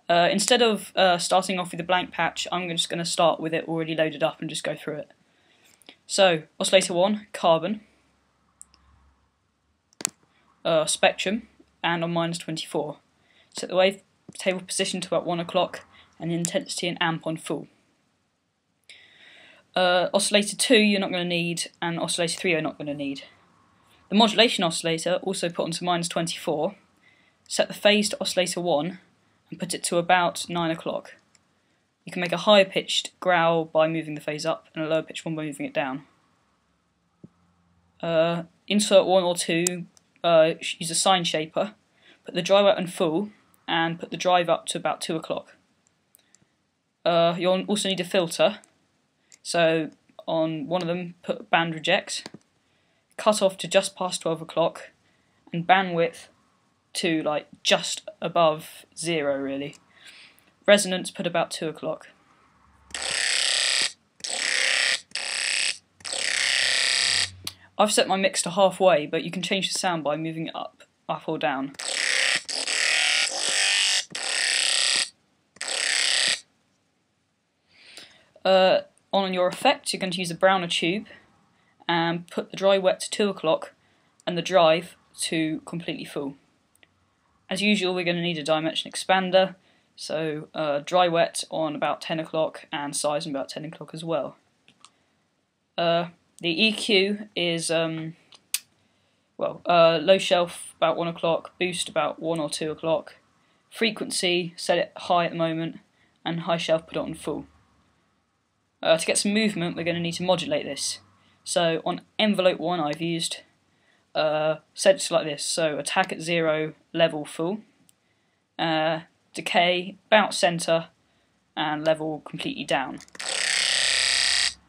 Instead of starting off with a blank patch, I'm just going to start with it already loaded up and just go through it. So, oscillator 1, carbon, spectrum, and on -24. Set the wavetable position to about 1 o'clock, and the intensity and amp on full. Oscillator 2 you're not going to need, and oscillator 3 you're not going to need. The modulation oscillator also put onto -24. Set the phase to oscillator 1 and put it to about 9 o'clock. You can make a higher pitched growl by moving the phase up and a lower pitched one by moving it down. Insert 1 or 2, use a sine shaper, put the drive out on full and put the drive up to about 2 o'clock. You'll also need a filter, so on one of them put band reject, cut off to just past 12 o'clock and bandwidth to like just above 0 really. Resonance put about 2 o'clock. I've set my mix to halfway, but you can change the sound by moving it up or down. On your effect, you're going to use a Browner tube and put the dry wet to 2 o'clock and the drive to completely full. As usual, we're going to need a dimension expander, so dry wet on about 10 o'clock and size on about 10 o'clock as well. The EQ is low shelf about 1 o'clock, boost about 1 or 2 o'clock, frequency set it high at the moment, and high shelf put it on full. To get some movement, we're going to need to modulate this. So on envelope 1 I've used set it like this, so attack at 0, level full, decay about centre, and level completely down.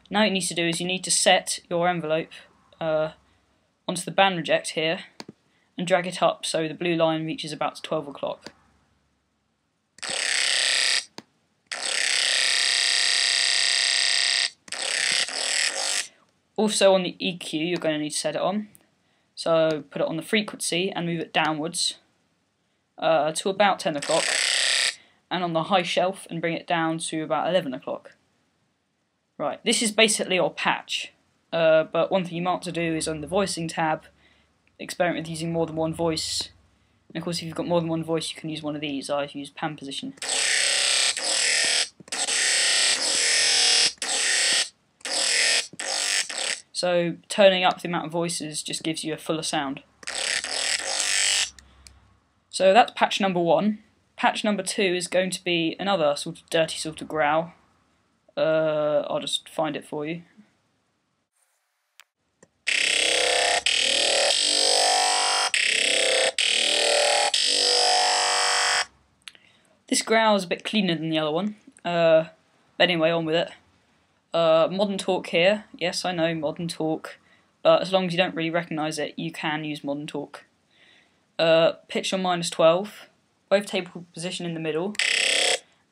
Now what you need to do is you need to set your envelope onto the band reject here and drag it up so the blue line reaches about 12 o'clock. Also on the EQ you're going to need to set it on, so put it on the frequency and move it downwards to about 10 o'clock, and on the high shelf and bring it down to about 11 o'clock. Right, this is basically your patch, but one thing you might want to do is on the voicing tab, experiment with using more than one voice, and of course if you've got more than one voice you can use one of these. I've used pan position. So turning up the amount of voices just gives you a fuller sound. So that's patch number 1. Patch number 2 is going to be another sort of dirty sort of growl. I'll just find it for you. This growl is a bit cleaner than the other one. But anyway, on with it. Modern talk here. Yes, I know, modern talk. But as long as you don't really recognise it, you can use modern talk. Pitch on -12. Wavetable position in the middle.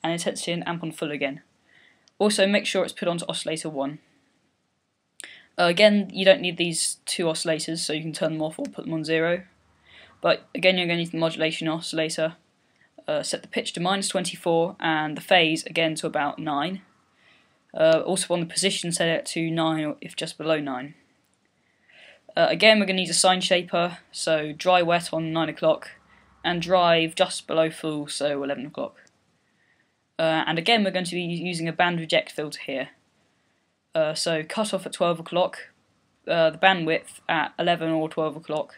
And intensity and amp on full again. Also make sure it's put onto oscillator 1. Again, you don't need these 2 oscillators, so you can turn them off or put them on 0. But again, you're going to need the modulation oscillator. Set the pitch to -24 and the phase again to about 9. Also on the position, set it to 9 or if just below 9. Again, we're going to need a sine shaper, so dry wet on 9 o'clock and drive just below full, so 11 o'clock. And again we're going to be using a band reject filter here. So cut off at 12 o'clock, the bandwidth at 11 or 12 o'clock,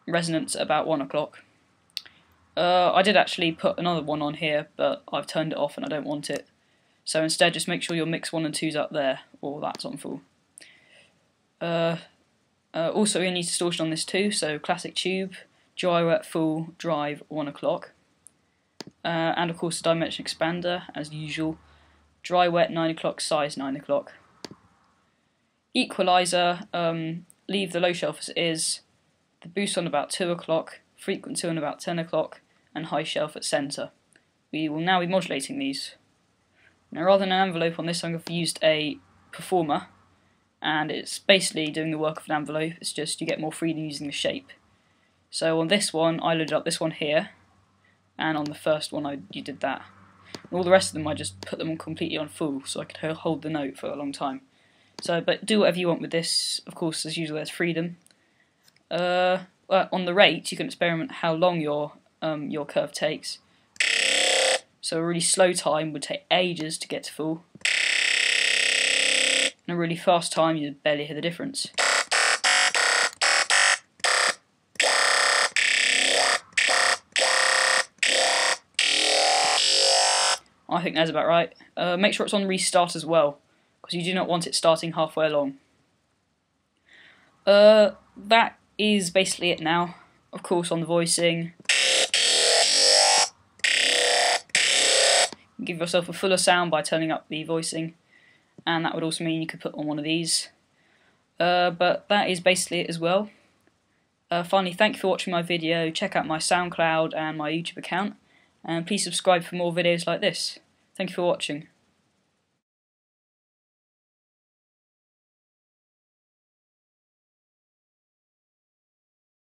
resonance at about 1 o'clock. I did actually put another one on here, but I've turned it off and I don't want it. So instead just make sure your mix 1 and 2's up there, or that's on full. Also you need distortion on this too, so classic tube, gyro at full, drive 1 o'clock. And of course the dimension expander, as usual, dry wet 9 o'clock, size 9 o'clock. Equalizer, leave the low shelf as it is, the boost on about 2 o'clock, frequency on about 10 o'clock, and high shelf at centre. We will now be modulating these. Now rather than an envelope on this, I've used a performer, and it's basically doing the work of an envelope, it's just you get more freedom using the shape. So on this one, I loaded up this one here, and on the first one you did that. And all the rest of them I just put them completely on full so I could hold the note for a long time. So, but do whatever you want with this. Of course, as usual, there's freedom. On the rate, you can experiment how long your curve takes. So a really slow time would take ages to get to full, and a really fast time you'd barely hear the difference. I think that's about right. Make sure it's on restart as well, because you do not want it starting halfway along. That is basically it now. Of course, on the voicing, give yourself a fuller sound by turning up the voicing, and that would also mean you could put on one of these. But that is basically it as well. Finally, thank you for watching my video. Check out my SoundCloud and my YouTube account, and please subscribe for more videos like this. Thank you for watching.